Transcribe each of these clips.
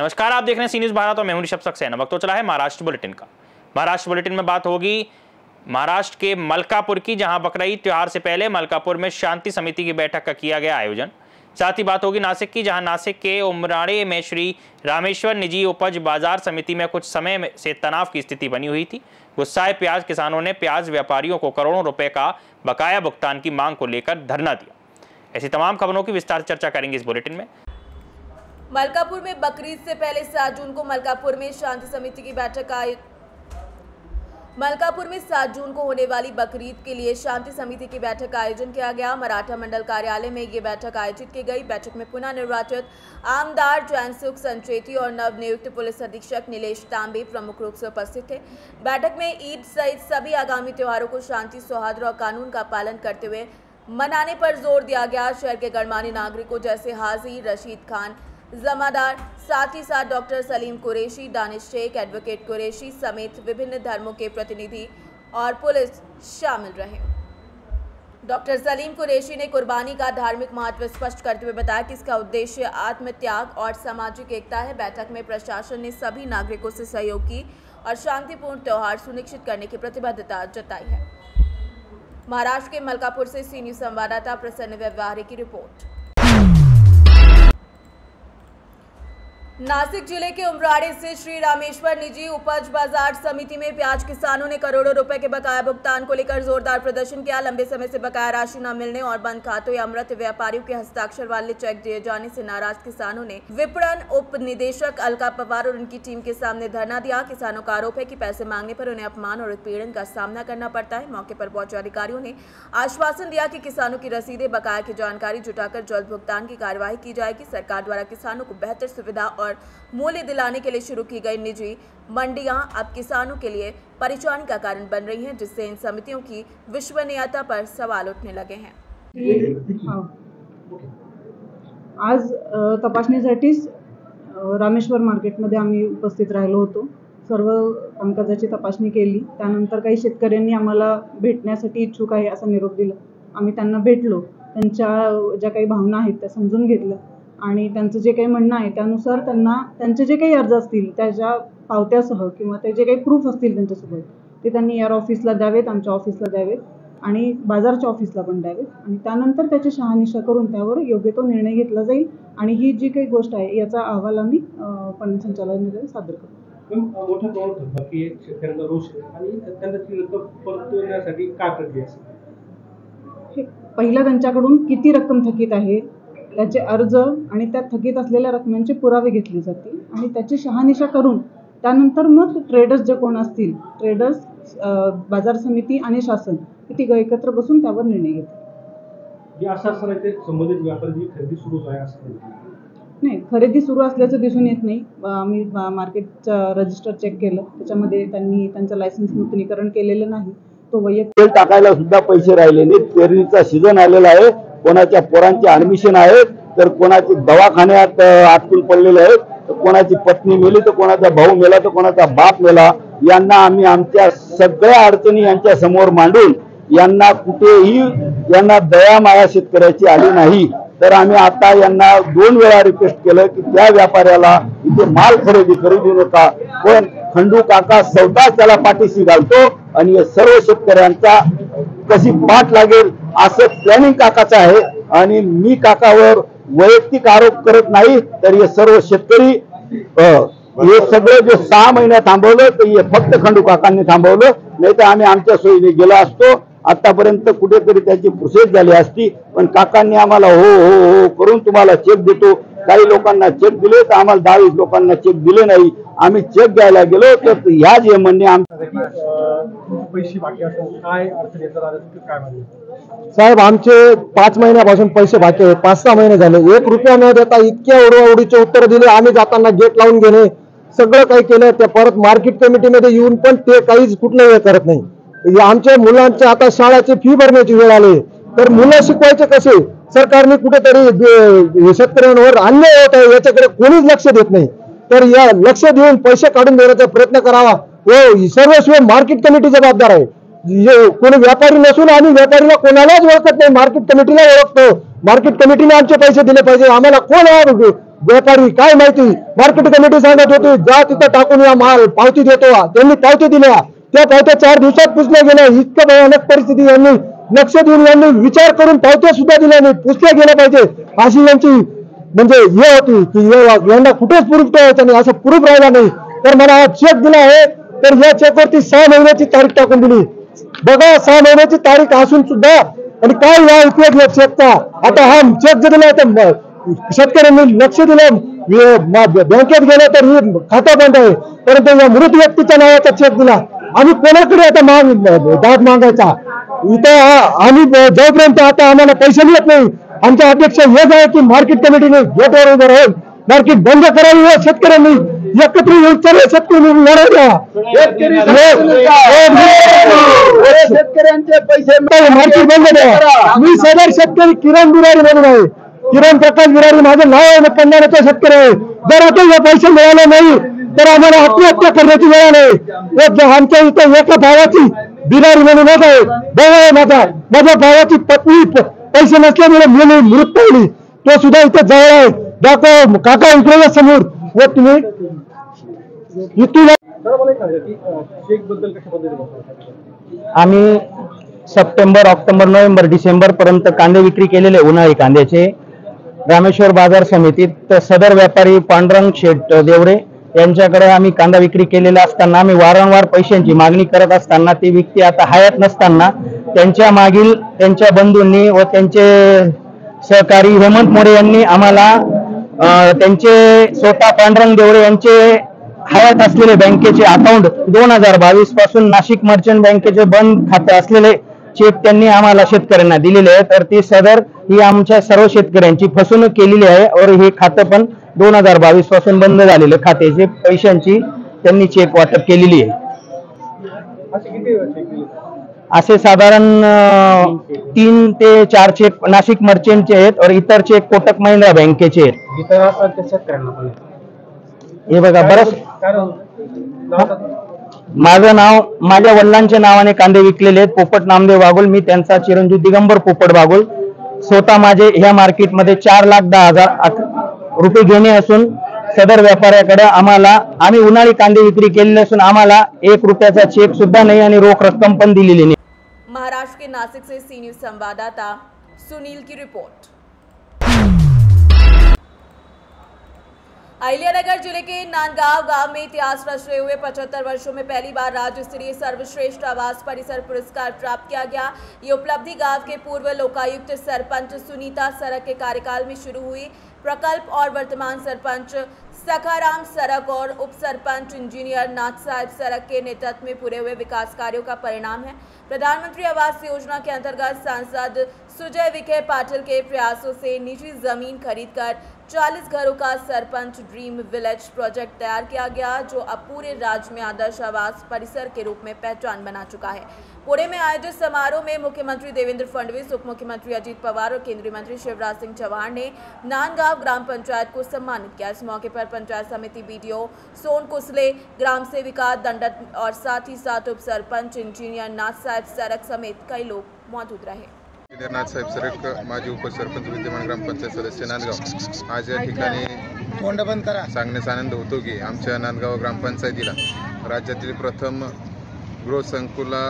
नमस्कार, आप देख रहे हैं सी न्यूज़ भारत और मैं हूं ऋषभ सक्सेना। वक्त तो चला है महाराष्ट्र बुलेटिन का। महाराष्ट्र बुलेटिन में बात होगी महाराष्ट्र के मलकापुर की, जहां बकरीद त्योहार से पहले मलकापुर में शांति समिति की बैठक का किया गया आयोजन। साथ ही बात होगी नासिक की, जहां नासिक के उमराड़े में श्री रामेश्वर निजी उपज बाजार समिति में कुछ समय से तनाव की स्थिति बनी हुई थी। गुस्साए प्याज किसानों ने प्याज व्यापारियों को करोड़ों रुपए का बकाया भुगतान की मांग को लेकर धरना दिया। ऐसी तमाम खबरों की विस्तार चर्चा करेंगे इस बुलेटिन में। मलकापुर में बकरीद से पहले 7 जून को मलकापुर में शांति समिति की बैठक मलकापुर में 7 जून को होने वाली बकरीद के लिए शांति समिति की बैठक का आयोजन किया गया। मराठा मंडल कार्यालय में ये बैठक आयोजित की गई। बैठक में पुनः निर्वाचित आमदार जैनसुख संचेती और नवनियुक्त पुलिस अधीक्षक नीलेश तांबे प्रमुख रूप से उपस्थित थे। बैठक में ईद सहित सभी आगामी त्योहारों को शांति, सौहार्द और कानून का पालन करते हुए मनाने पर जोर दिया गया। शहर के गणमान्य नागरिकों जैसे हाजी रशीद खान जमादार, साथ ही साथ डॉक्टर सलीम कुरैशी, दानिश शेख, एडवोकेट कुरैशी समेत विभिन्न धर्मों के प्रतिनिधि और पुलिस शामिल रहे। डॉक्टर सलीम कुरैशी ने कुर्बानी का धार्मिक महत्व स्पष्ट करते हुए बताया कि इसका उद्देश्य आत्मत्याग और सामाजिक एकता है। बैठक में प्रशासन ने सभी नागरिकों से सहयोग की और शांतिपूर्ण त्योहार सुनिश्चित करने की प्रतिबद्धता जताई है। महाराष्ट्र के मलकापुर से सी न्यूज़ संवाददाता प्रसन्न व्यवहारे की रिपोर्ट। नासिक जिले के उमराड़े से श्री रामेश्वर निजी उपज बाजार समिति में प्याज किसानों ने करोड़ों रुपए के बकाया भुगतान को लेकर जोरदार प्रदर्शन किया। लंबे समय से बकाया राशि न मिलने और बंद खातों या मृत व्यापारियों के हस्ताक्षर वाले चेक दिए जाने से नाराज किसानों ने विपणन उप निदेशक अलका पवार और उनकी टीम के सामने धरना दिया। किसानों का आरोप है कि पैसे मांगने पर उन्हें अपमान और उत्पीड़न का सामना करना पड़ता है। मौके पर पहुंचे अधिकारियों ने आश्वासन दिया कि किसानों की रसीदें, बकाया की जानकारी जुटाकर जल्द भुगतान की कार्यवाही की जाएगी। सरकार द्वारा किसानों को बेहतर सुविधा और मूल्य दिलाने के लिए शुरू की गई निजी मंडियां अब किसानों के लिए परेशानी का कारण बन रही हैं, जिससे इन समितियों की विश्वसनीयता पर सवाल उठने लगे हैं। आज तपासणीसाठीच रामेश्वर मार्केटमध्ये आम्ही उपस्थित राहिलो होतो। सर्व कामकाजाची तपासणी केली। त्यानंतर काही शेतकऱ्यांनी आम्हाला भेटण्यासाठी इच्छुक आहे असा निरोप दिला। आम्ही त्यांना भेटलो, त्यांच्या ज्या काही भावना आहेत त्या समजून घेतलं आणि त्यांचं जे काही म्हणणं आहे त्यानुसार त्यांना त्यांचे जे काही अर्ज असतील त्याच्या पावत्यासह किंवा ते जे काही प्रूफ असतील त्यांच्यासोबत ते त्यांनी यार ऑफिसला द्यावेत, आमच्या ऑफिसला द्यावेत आणि बाजारच्या ऑफिसला पण द्यावेत आणि त्यानंतर त्याची शहानिशा करून त्यावर योग्य तो निर्णय घेतला जाईल आणि ही जी काही गोष्ट आहे याचा अहवाल आम्ही पणन संचालनालयाला सादर करू। मोठा प्रमाणात होता की शेतकऱ्यांचा रोष आणि त्यांना ती रक्कम परतवण्यासाठी काय प्रक्रिया असेल? पहिला त्यांच्याकडून किती रक्कम थकीत आहे त्याचे अर्ज आणि त्या थकीत असलेल्या रकमांचे पुरावे घेतले जातील आणि त्याची शहानिशा करून त्यानंतर मग ट्रेडर्स जे कोण असतील, ट्रेडर्स, बाजार समिती आणि शासन तिघं एकत्र बसून त्यावर निर्णय घेतील। असं ते संबंधित व्यापारी खरेदी सुरू आहे असं नाही, खरेदी सुरू असल्याचं दिसून येत नाही। आम्ही मार्केटचं रजिस्टर चेक केलं, त्याच्यामध्ये त्यांनी त्यांचं लायसन्स नूतनीकरण केलेलं नाही। तो वैयक्तिक टाकायला सुद्धा पैसे राहिले नाहीत। पेरणीचा सीझन आलेला आहे, कोणाच्या पोरांचे ऍडमिशन आहेत, तर कोणाचे दवाखान्यात अटकून पडलेले आहेत, तर कोणाची पत्नी मेली, तर कोणाचा भाऊ मेला, तर कोणाचा बाप मेला। यांना आम्ही आमच्या सगळ्या अडचणी यांच्या समोर मांडून यांना कुठेही यांना दया माया शेतकऱ्याची आली नाही। तर आम्ही आता यांना 2 वेळा रिक्वेस्ट केलं की त्या व्यापाऱ्याला इथे माल खरेदी करू देऊ नका, पण खंडू काका स्वतः त्याला पाठीशी घालतो आणि या सर्व शेतकऱ्यांचा कशी पाठ लागेल असं प्लॅनिंग काकाचं आहे। आणि मी काकावर वैयक्तिक आरोप करत नाही, तर हे सर्व शेतकरी हे सगळं जे 6 महिने थांबवलं तर हे फक्त खंडू काकांनी थांबवलं, नाही तर आम्ही आमच्या सोयीने गेलो असतो। आतापर्यंत कुठेतरी त्याची प्रोसेस झाली असती, पण काकांनी आम्हाला हो हो हो करून तुम्हाला चेक देतो, काही लोकांना चेक दिले तर आम्हाला 22 लोकांना चेक दिले नाही। आम्ही चेक द्यायला गेलो तर ह्या जे म्हणणे पैसे बाकी असेल काय अडचण येतात काय म्हणणे? साहेब, आमचे 5 महिन्यापासून पैसे बाकी आहेत। 5-6 महिने झाले, 1 रुपया न देता इतक्या ओढीचे उत्तर दिले। आम्ही जाताना गेट लावून घेणे सगळं काही केलं, ते परत मार्केट कमिटीमध्ये येऊन पण ते काहीच कुठलं हे करत नाही। आमच्या मुलांच्या आता शाळेची फी भरण्याची वेळ आली, तर मुलं शिकवायचे कसे? सरकारने कुठेतरी शेतकऱ्यांवर अन्याय होत आहे याच्याकडे कोणीच लक्ष देत नाही। तर या लक्ष देऊन पैसे काढून देण्याचा प्रयत्न करावा व सर्वस्व मार्केट कमिटी जबाबदार आहे। कोणी व्यापारी नसून आम्ही व्यापारीला कोणालाच ओळखत नाही, मार्केट कमिटीला ओळखतो। मार्केट कमिटीने आमचे पैसे दिले पाहिजे। आम्हाला कोण व्यापारी काय माहिती मार्केट कमिटी सांगत होती जा तिथं टाकून या माल पावती देतो, त्यांनी पावती दिल्या, त्या पावत्या 4 दिवसात पुसल्या गेल्या. इतकं भयानक परिस्थिती. यांनी लक्ष देऊन यांनी विचार करून पावत्या सुद्धा दिल्या नाही, पुसल्या गेल्या पाहिजे अशी यांची म्हणजे हे होती की यांना कुठेच प्रूफ ठेवायचं नाही, असं प्रूफ राहिला नाही. तर मला हा चेक दिला आहे, तर या चेकवरती 6 महिन्याची तारीख टाकून दिली. बघा 6 महिन्याची तारीख असून सुद्धा आणि काय या उपयोग या चेकचा. आता हा चेक जर दिला तर शेतकऱ्यांनी लक्ष दिलं, बँकेत गेलं तर ही खाता बंद आहे, परंतु या मृत व्यक्तीच्या नावाचा चेक दिला. आम्ही कोणाकडे आता दाद मागायचा इथं. आम्ही जोपर्यंत आता आम्हाला पैसे मिळत नाही, आमच्या अपेक्षा हेच आहे की मार्केट कमिटीने गेटवर उभं राहून मार्केट बंद करावी व शेतकऱ्यांनी एकत्र येऊन सर्व शेतकरी लढा द्या. शेतकऱ्यांचे पैसे मार्केट बंद द्या. मी सदर शेतकरी किरण बिरारी म्हणून आहे, किरण प्रकाश बिरारी माझं नाव आहे, पंढरपूरचा शेतकरी आहे. जर आता हे पैसे मिळाले नाही तर आम्हाला आत्महत्या करण्याची वेळ आहे. आमच्या इथं एका भावाची बिरारी म्हणून आहे, भाऊ आहे माझ्या भावाची पत्नी पैसे नसल्यामुळे मृत पावली, तो सुद्धा इथं जवळ आहे. दाखव काका इकडे समोर व तुम्ही आम्ही सप्टेंबर, ऑक्टोबर, नोव्हेंबर, डिसेंबर पर्यंत कांदे विक्री केलेले उन्हाळी कांद्याचे रामेश्वर बाजार समितीत. सदर व्यापारी पांडुरंग शेठ देवरे यांच्याकडे आम्ही कांदा विक्री केलेला असताना आम्ही वारंवार पैशांची मागणी करत असताना ती व्यक्ती आता हयात नसताना त्यांच्या मागील त्यांच्या बंधूंनी व त्यांचे सहकारी हेमंत मोरे यांनी आम्हाला त्यांचे स्वतः पांडुरंग देवरे यांचे हयात असलेले बँकेचे अकाउंट 2022 पासून नाशिक मर्चंट बँकेचे बंद खाते असलेले चेक त्यांनी आम्हाला शेतकऱ्यांना दिलेले आहे. तर ती सदर ही आमच्या सर्व शेतकऱ्यांची फसवणूक केलेली आहे और हे खातं पण 2022 पासून बंद झालेले खात्याचे पैशांची त्यांनी चेक वाटप केलेली आहे. असे साधारण 3 ते 4 चेक नाशिक मर्चंटचे आहेत और इतर चेक कोटक महिंद्रा बँकेचे आहेत. हे बघा बरंच माझं नाव माझ्या वडिलांच्या नावाने कांदे विकलेले आहेत, पोपट नामदेव बागुल. मी त्यांचा चिरंजीव दिगंबर पोपट बागुल. स्वतः माझे ह्या मार्केटमध्ये 4,10,000 रुपये घेणे असून सदर व्यापाऱ्याकडे आम्ही उन्हाळी कांदे विक्री केलेले असून आम्हाला 1 रुपयाचा चेक सुद्धा नाही आणि रोख रक्कम पण दिलेली नाही. महाराष्ट्र के नासिक से सी न्यूज संवाददाता सुनील की रिपोर्ट। अहिल्यानगर जिले के नांदगांव गांव में इतिहास रचते हुए 75 वर्षों में पहली बार राज्य स्तरीय सर्वश्रेष्ठ आवास परिसर पुरस्कार प्राप्त किया गया। ये उपलब्धि गांव के पूर्व लोकायुक्त सरपंच सुनीता सरक के कार्यकाल में शुरू हुई। प्रकल्प और वर्तमान सरपंच सखाराम सरक और उप सरपंच इंजीनियर नाथ साहिब सरक के नेतृत्व में पूरे हुए विकास कार्यों का परिणाम है। प्रधानमंत्री आवास योजना के अंतर्गत सांसद सुजय विखे पाटिल के प्रयासों से निजी जमीन खरीदकर 40 घरों का सरपंच ड्रीम विलेज प्रोजेक्ट तैयार किया गया, जो अब पूरे राज्य में आदर्श आवास परिसर के रूप में पहचान बना चुका है। पुणे में आयोजित समारोह में मुख्यमंत्री देवेंद्र फडणवीस, उप मुख्यमंत्री अजीत पवार और केंद्रीय मंत्री शिवराज सिंह चौहान ने नांदगांव ग्राम पंचायत को सम्मानित किया। इस मौके पर पंचायत समिति बीडीओ सोन कुसले, ग्राम सेविका दंडत और साथ ही साथ उप सरपंच इंजीनियर नाथ साहिब सरक समेत कई लोग मौजूद रहे। नाथ साहेब सरक, माजी उपसरपंच, विद्यमान ग्रामपंचायत सदस्य नांदगाव। आज या ठिकाणी सांगण्यास आनंद होतो की आमच्या नांदगाव ग्रामपंचायतीला राज्यातील प्रथम गृहसंकुला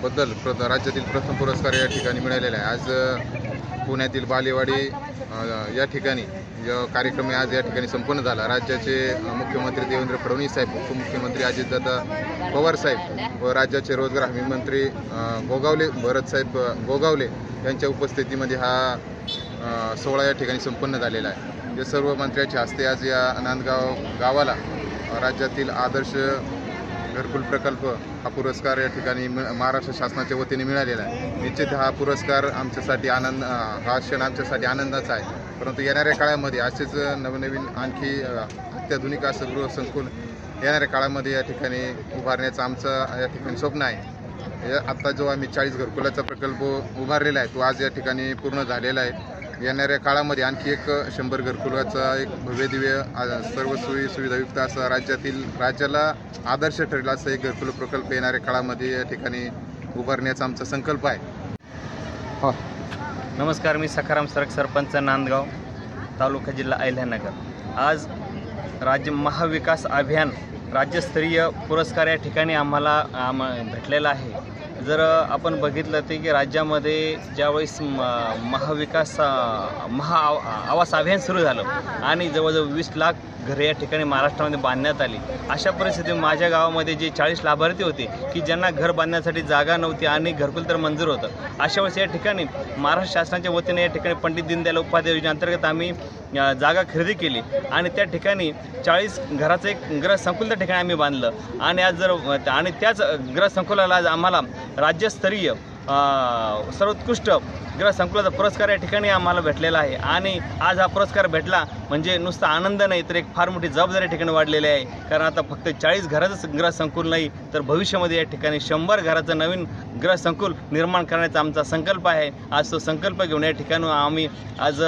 बद्दल राज्यातील प्रथम पुरस्कार या ठिकाणी मिळालेला आहे। आज पुण्यातील बालेवाडी या ठिकाणी कार्यक्रम आज या ठिकाणी संपन्न झाला। राज्याचे मुख्यमंत्री देवेंद्र फडणवीस साहेब, उपमुख्यमंत्री अजितदादा पवार साहेब व राज्याचे रोजगार हमी मंत्री भरत साहेब गोगावले यांच्या उपस्थितीमध्ये हा सोहळा या ठिकाणी संपन्न झालेला आहे। जे सर्व मंत्र्यांच्या हस्ते आज या नांदगाव गावाला राज्यातील आदर्श घरकुल प्रकल्प हा पुरस्कार या ठिकाणी महाराष्ट्र शासनाच्या वतीने मिळालेला आहे। निश्चित हा पुरस्कार आमच्यासाठी हा क्षण आमच्यासाठी आनंदाचा आहे। परंतु येणाऱ्या काळामध्ये असेच नवनवीन आणखी अत्याधुनिक असं गृहसंकुल येणाऱ्या काळामध्ये या ठिकाणी उभारण्याचं आमचं या ठिकाणी स्वप्न आहे। आता जो आम्ही 40 घरकुलाचा प्रकल्प उभारलेला आहे तो आज या ठिकाणी पूर्ण झालेला आहे। येणाऱ्या काळामध्ये आणखी एक 100 घरकुलाचा एक भव्यदिव्य सर्व सोयी सुविधायुक्त असा राज्याला आदर्श ठरेल असा एक घरकुल प्रकल्प येणाऱ्या काळामध्ये या ठिकाणी उभारण्याचा आमचा संकल्प आहे। नमस्कार, मी सखाराम सरक, सरपंच नांदगाव। तालुका जिल्हा अहिल्यानगर. आज राज्य महाविकास अभियान राज्यस्तरीय पुरस्कार या ठिकाणी आम्हाला भेटलेला आहे. जर आपण बघितलं ते की राज्यामध्ये ज्यावेळेस महाविकास आवास अभियान सुरू झालं आणि जवळजवळ 20 लाख घरे या ठिकाणी महाराष्ट्रामध्ये बांधण्यात आली. अशा परिस्थितीत माझ्या गावामध्ये जे 40 लाभार्थी होते की ज्यांना घर बांधण्यासाठी जागा नव्हती आणि घरकुल तर मंजूर होतं, अशा वेळेस या ठिकाणी महाराष्ट्र शासनाच्या वतीने या ठिकाणी पंडित दीनदयाल उपाध्याय योजनेअंतर्गत आम्ही जागा खरेदी केली आणि त्या ठिकाणी 40 घराचं एक गृहसंकुल त्या ठिकाणी आम्ही बांधलं. आणि आज आणि त्याच गृहसंकुलाला आज आम्हाला राज्यस्तरीय सर्वोत्कृष्ट गृहसंकुलाचा पुरस्कार या ठिकाणी आम्हाला भेटलेला आहे. आणि आज हा पुरस्कार भेटला म्हणजे नुसता आनंद नाही तर एक फार मोठी जबाबदारी या ठिकाणी वाढलेली आहे. कारण आता फक्त 40 घराचं गृहसंकुल नाही तर भविष्यामध्ये या ठिकाणी 100 घराचं नवीन गृहसंकुल निर्माण करण्याचा आमचा संकल्प आहे. आज तो संकल्प घेऊन या ठिकाणी आम्ही आज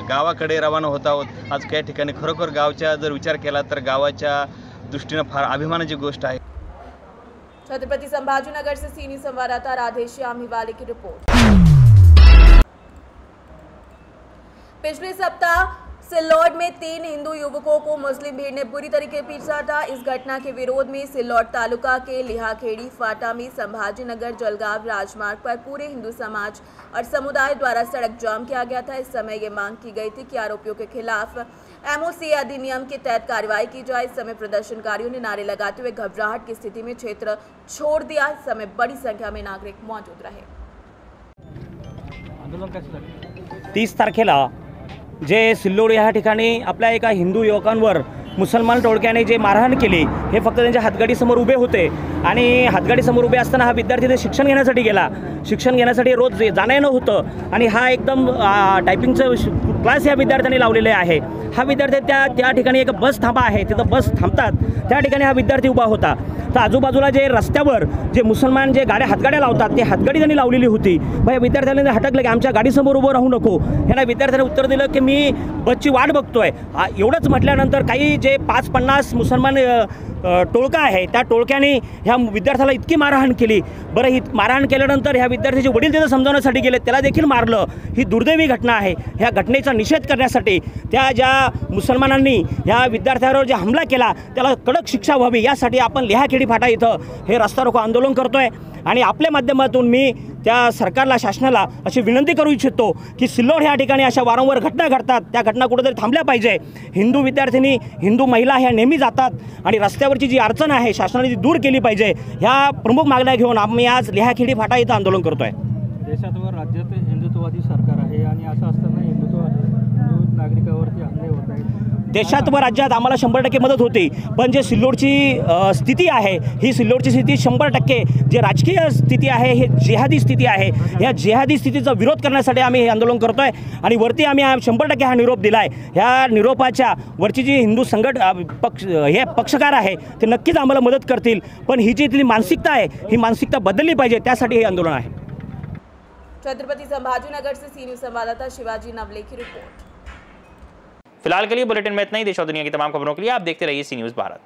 गावाकडे रवाना होत आहोत. आज या ठिकाणी खरोखर गावचा जर विचार केला तर गावाच्या दृष्टीनं फार अभिमानाची गोष्ट आहे. छत्रपति संभाजीनगर से सीनियर संवाददाता राधेश्याम हिवाले की रिपोर्ट। पिछले सप्ताह सिल्लोड में 3 हिंदू युवकों को मुस्लिम भीड़ ने बुरी तरीके पीटा था। इस घटना के विरोध में सिल्लोड तालुका के लिहाखेड़ी फाटा में संभाजीनगर जलगांव राजमार्ग पर पूरे हिंदू समाज और समुदाय द्वारा सड़क जाम किया गया था। इस समय ये मांग की गई थी कि आरोपियों के खिलाफ MOC अधिनियम के तहत कार्रवाई की जाए। इस समय प्रदर्शनकारियों ने नारे लगाते हुए घबराहट की स्थिति में क्षेत्र छोड़ दिया। इस समय बड़ी संख्या में नागरिक मौजूद रहे। 30 तारखेला जे सिल्लोड या ठिकाणी आपल्या एका हिंदू युवकांवर मुसलमान टोळक्याने जे मारहाण केली, हे फक्त त्यांच्या हातगाडीसमोर उभे होते आणि हातगाडीसमोर उभे असताना हा विद्यार्थी ते शिक्षण घेण्यासाठी गेला. शिक्षण घेण्यासाठी रोज जाणं येणं होतं आणि हा एकदम टायपिंगचं क्लास या विद्यार्थ्यांनी लावलेले आहे. हा विद्यार्थी त्या ठिकाणी एक बस थांबा आहे, तिथं बस थांबतात, त्या ठिकाणी हा विद्यार्थी उभा होता. तर आजूबाजूला जे रस्त्यावर जे मुसलमान जे हातगाड्या लावतात ते हातगाडी त्यांनी लावलेली होती. मग या विद्यार्थ्यांनी हटकलं की आमच्या गाडीसमोर उभं राहू नको. ह्याला विद्यार्थ्याने उत्तर दिलं की मी बसची वाट बघतोय. एवढंच म्हटल्यानंतर काही जे 5-50 मुसलमान टोळका आहे त्या टोळक्याने ह्या विद्यार्थ्याला इतकी मारहाण केली. बरं, ही मारहाण केल्यानंतर ह्या विद्यार्थ्याचे वडील तिथं समजावण्यासाठी गेले, त्याला देखील मारलं. ही दुर्दैवी घटना आहे. ह्या घटनेचा निषेध करण्यासाठी त्या ज्या मुसलमानांनी ह्या विद्यार्थ्यावर जे हमला केला त्याला कडक शिक्षा व्हावी यासाठी आपण लिहाखेडी फाटा इथं हे रस्ता रोको आंदोलन करतोय. आणि आपल्या माध्यमातून मी त्या सरकारला, शासनाला अशी विनंती करू इच्छितो की सिल्लोड ह्या ठिकाणी अशा वारंवार घटना घडतात, त्या घटना कुठेतरी थांबल्या पाहिजे. हिंदू विद्यार्थिनी, हिंदू महिला ह्या नेहमी जातात आणि रस्त्यावरची जी अडचण आहे शासनाने ती दूर केली पाहिजे. ह्या प्रमुख मागण्या घेऊन आम्ही आज लिहाखेडी फाटा इथं आंदोलन करतोय. देशात व राज्यात हिंदुत्ववादी सरकार आहे आणि असं असताना हिंदू नागरिकावरती हल्ले होत आहेत. देशात व राज्यात आम्हाला 100% मदत होती, पण जे सिल्लोडची स्थिती आहे ही सिल्लोडची स्थिती 100% जे राजकीय स्थिती आहे हे जिहादी स्थिती आहे. या जिहादी स्थितीचा विरोध करण्यासाठी आम्ही हे आंदोलन करतोय आणि वरती आम्ही 100% हा निरोप दिला आहे. ह्या निरोपाच्या वरची जी हिंदू हे पक्षकार आहे ते नक्कीच आम्हाला मदत करतील, पण ही जी इथली मानसिकता आहे ही मानसिकता बदलली पाहिजे, त्यासाठी हे आंदोलन आहे. छत्रपति संभाजीनगर से सीनियर संवाददाता शिवाजी नवले की रिपोर्ट। फिलहाल के लिए बुलेटिन में इतना ही। देश और दुनिया की तमाम खबरों के लिए आप देखते रहिए सी न्यूज़ भारत।